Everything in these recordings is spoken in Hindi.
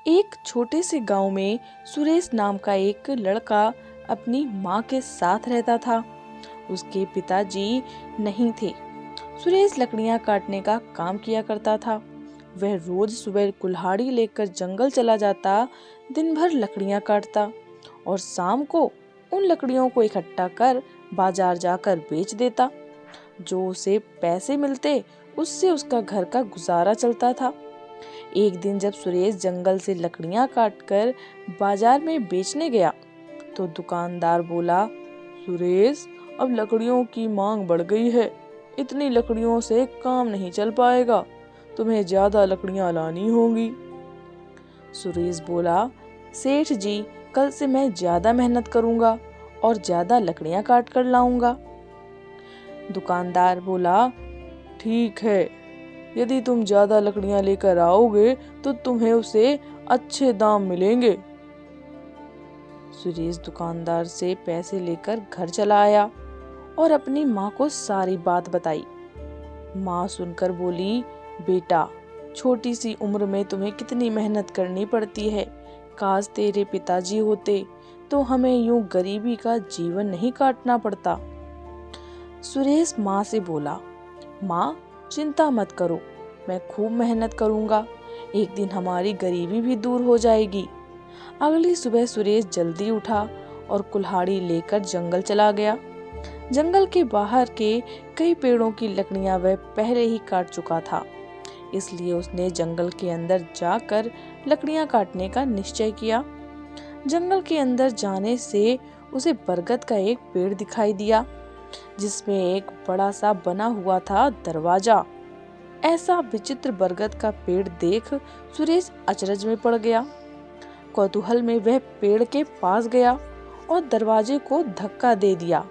एक छोटे से गांव में सुरेश नाम का एक लड़का अपनी माँ के साथ रहता था। उसके पिताजी नहीं थे। सुरेश लकड़ियां काटने का काम किया करता था। वह रोज सुबह कुल्हाड़ी लेकर जंगल चला जाता, दिन भर लकड़ियां काटता और शाम को उन लकड़ियों को इकट्ठा कर बाजार जाकर बेच देता। जो उसे पैसे मिलते उससे उसका घर का गुजारा चलता था। एक दिन जब सुरेश जंगल से लकड़ियां काटकर बाजार में बेचने गया तो दुकानदार बोला, सुरेश, अब लकड़ियों की मांग बढ़ गई है। इतनी लकड़ियों से काम नहीं चल पाएगा। तुम्हें ज्यादा लकड़ियां लानी होंगी। सुरेश बोला, सेठ जी, कल से मैं ज्यादा मेहनत करूंगा और ज्यादा लकड़ियां काट कर लाऊंगा। दुकानदार बोला, ठीक है, यदि तुम ज्यादा लकड़ियां लेकर आओगे तो तुम्हें उसे अच्छे दाम मिलेंगे। सुरेश दुकानदार से पैसे लेकर घर चला आया और अपनी माँ को सारी बात बताई। माँ सुनकर बोली, बेटा, छोटी सी उम्र में तुम्हें कितनी मेहनत करनी पड़ती है। काश तेरे पिताजी होते तो हमें यूं गरीबी का जीवन नहीं काटना पड़ता। सुरेश माँ से बोला, माँ, चिंता मत करो, मैं खूब मेहनत करूंगा। एक दिन हमारी गरीबी भी दूर हो जाएगी। अगली सुबह सुरेश जल्दी उठा और कुल्हाड़ी लेकर जंगल चला गया। जंगल के बाहर के कई पेड़ों की लकड़ियां वह पहले ही काट चुका था, इसलिए उसने जंगल के अंदर जाकर लकड़ियां काटने का निश्चय किया। जंगल के अंदर जाने से उसे बरगद का एक पेड़ दिखाई दिया, जिसमें एक बड़ा सा बना हुआ था दरवाजा। ऐसा विचित्र बरगद का पेड़ देख सुरेश अचरज में पड़ गया। कौतूहल में वह पेड़ के पास गया और दरवाजे को धक्का दे दिया।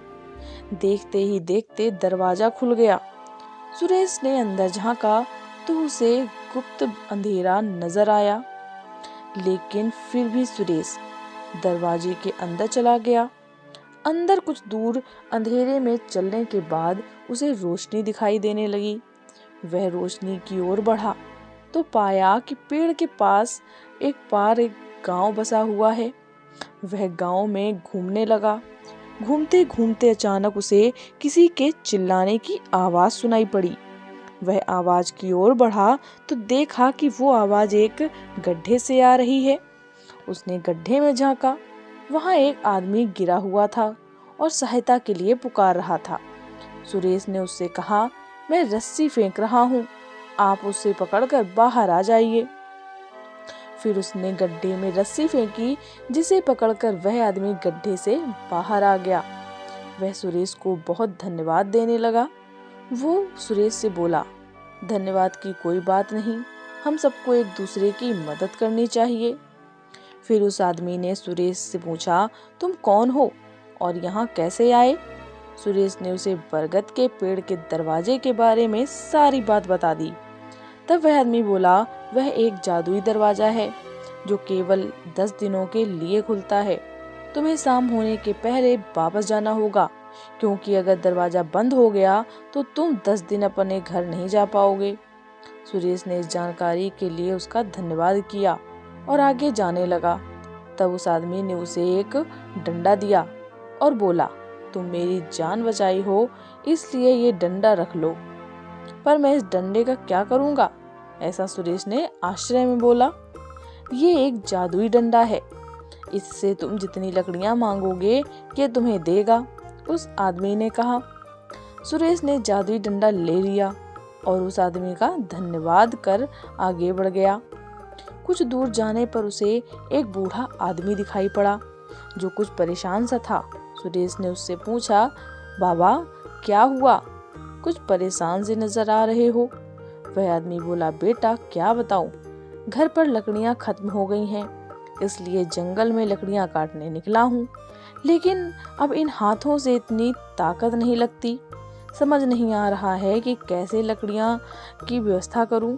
देखते ही देखते दरवाजा खुल गया। सुरेश ने अंदर झांका तो उसे गुप्त अंधेरा नजर आया, लेकिन फिर भी सुरेश दरवाजे के अंदर चला गया। अंदर कुछ दूर अंधेरे में चलने के बाद उसे रोशनी दिखाई देने लगी। वह रोशनी की ओर बढ़ा तो पाया कि पेड़ के पास एक गांव बसा हुआ है। वह गांव में घूमने लगा। घूमते घूमते अचानक उसे किसी के चिल्लाने की आवाज सुनाई पड़ी। वह आवाज की ओर बढ़ा तो देखा कि वो आवाज एक गड्ढे से आ रही है। उसने गड्ढे में झांका। वहां एक आदमी गिरा हुआ था और सहायता के लिए पुकार रहा था। सुरेश ने उससे कहा, मैं रस्सी फेंक रहा हूँ, आप उसे पकड़कर बाहर आ जाइए। फिर उसने गड्ढे में रस्सी फेंकी, जिसे पकड़कर वह आदमी गड्ढे से बाहर आ गया। वह सुरेश को बहुत धन्यवाद देने लगा। वो सुरेश से बोला, धन्यवाद की कोई बात नहीं, हम सबको एक दूसरे की मदद करनी चाहिए। फिर उस आदमी ने सुरेश से पूछा, तुम कौन हो और यहाँ कैसे आए? सुरेश ने उसे बरगद के पेड़ के दरवाजे के बारे में सारी बात बता दी। तब वह आदमी बोला, वह एक जादुई दरवाजा है जो केवल 10 दिनों के लिए खुलता है। तुम्हें शाम होने के पहले वापस जाना होगा, क्योंकि अगर दरवाजा बंद हो गया तो तुम 10 दिन अपने घर नहीं जा पाओगे। सुरेश ने इस जानकारी के लिए उसका धन्यवाद किया और आगे जाने लगा। तब उस आदमी ने उसे एक डंडा दिया और बोला, तुम मेरी जान बचाई हो, इसलिए ये डंडा रख लो। पर मैं इस डंडे का क्या करूंगा? ऐसा सुरेश ने आश्चर्य में बोला। ये एक जादुई डंडा है, इससे तुम जितनी लकड़ियां मांगोगे ये तुम्हें देगा, उस आदमी ने कहा। सुरेश ने जादुई डंडा ले लिया और उस आदमी का धन्यवाद कर आगे बढ़ गया। कुछ दूर जाने पर उसे एक बूढ़ा आदमी दिखाई पड़ा जो कुछ परेशान सा था। सुरेश ने उससे पूछा, बाबा, क्या हुआ? कुछ परेशान से नजर आ रहे हो। वह आदमी बोला, बेटा, क्या बताऊं, घर पर लकड़ियां खत्म हो गई हैं, इसलिए जंगल में लकड़ियां काटने निकला हूँ, लेकिन अब इन हाथों से इतनी ताकत नहीं लगती। समझ नहीं आ रहा है कि कैसे लकड़ियां की व्यवस्था करूं।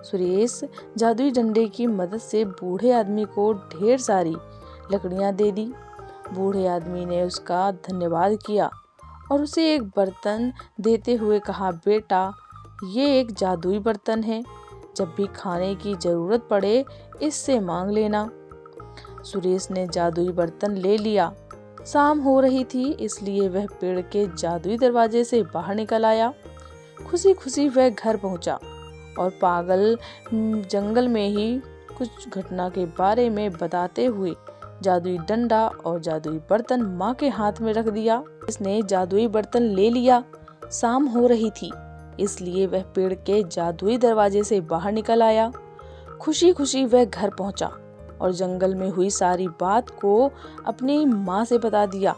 सुरेश जादुई डंडे की मदद से बूढ़े आदमी को ढेर सारी लकड़ियां दे दी। बूढ़े आदमी ने उसका धन्यवाद किया और उसे एक बर्तन देते हुए कहा, बेटा, ये एक जादुई बर्तन है जब भी खाने की जरूरत पड़े इससे मांग लेना। सुरेश ने जादुई बर्तन ले लिया। शाम हो रही थी, इसलिए वह पेड़ के जादुई दरवाजे से बाहर निकल आया। खुशी खुशी वह घर पहुंचा और पागल जंगल में ही कुछ घटना के बारे में बताते हुए जादुई डंडा और जादुई बर्तन माँ के हाथ में रख दिया। इसने जादुई बर्तन ले लिया। शाम हो रही थी, इसलिए वह पेड़ के जादुई दरवाजे से बाहर निकल आया। खुशी खुशी वह घर पहुंचा और जंगल में हुई सारी बात को अपनी माँ से बता दिया,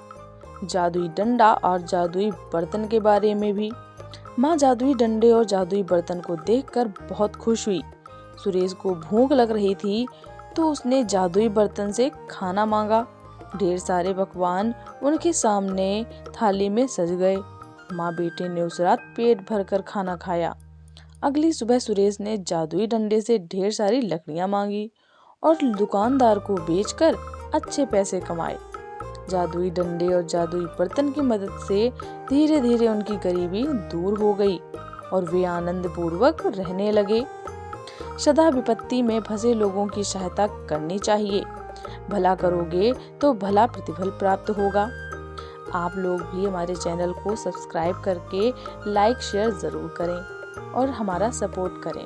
जादुई डंडा और जादुई बर्तन के बारे में भी। माँ जादुई डंडे और जादुई बर्तन को देखकर बहुत खुश हुई। सुरेश को भूख लग रही थी तो उसने जादुई बर्तन से खाना मांगा। ढेर सारे पकवान उनके सामने थाली में सज गए। माँ बेटे ने उस रात पेट भरकर खाना खाया। अगली सुबह सुरेश ने जादुई डंडे से ढेर सारी लकड़ियां मांगी और दुकानदार को बेचकर अच्छे पैसे कमाए। जादुई डंडे और जादुई बर्तन की मदद से धीरे धीरे उनकी गरीबी दूर हो गई और वे आनंद पूर्वक रहने लगे। सदा विपत्ति में फंसे लोगों की सहायता करनी चाहिए। भला करोगे तो भला प्रतिफल प्राप्त होगा। आप लोग भी हमारे चैनल को सब्सक्राइब करके लाइक शेयर जरूर करें और हमारा सपोर्ट करें।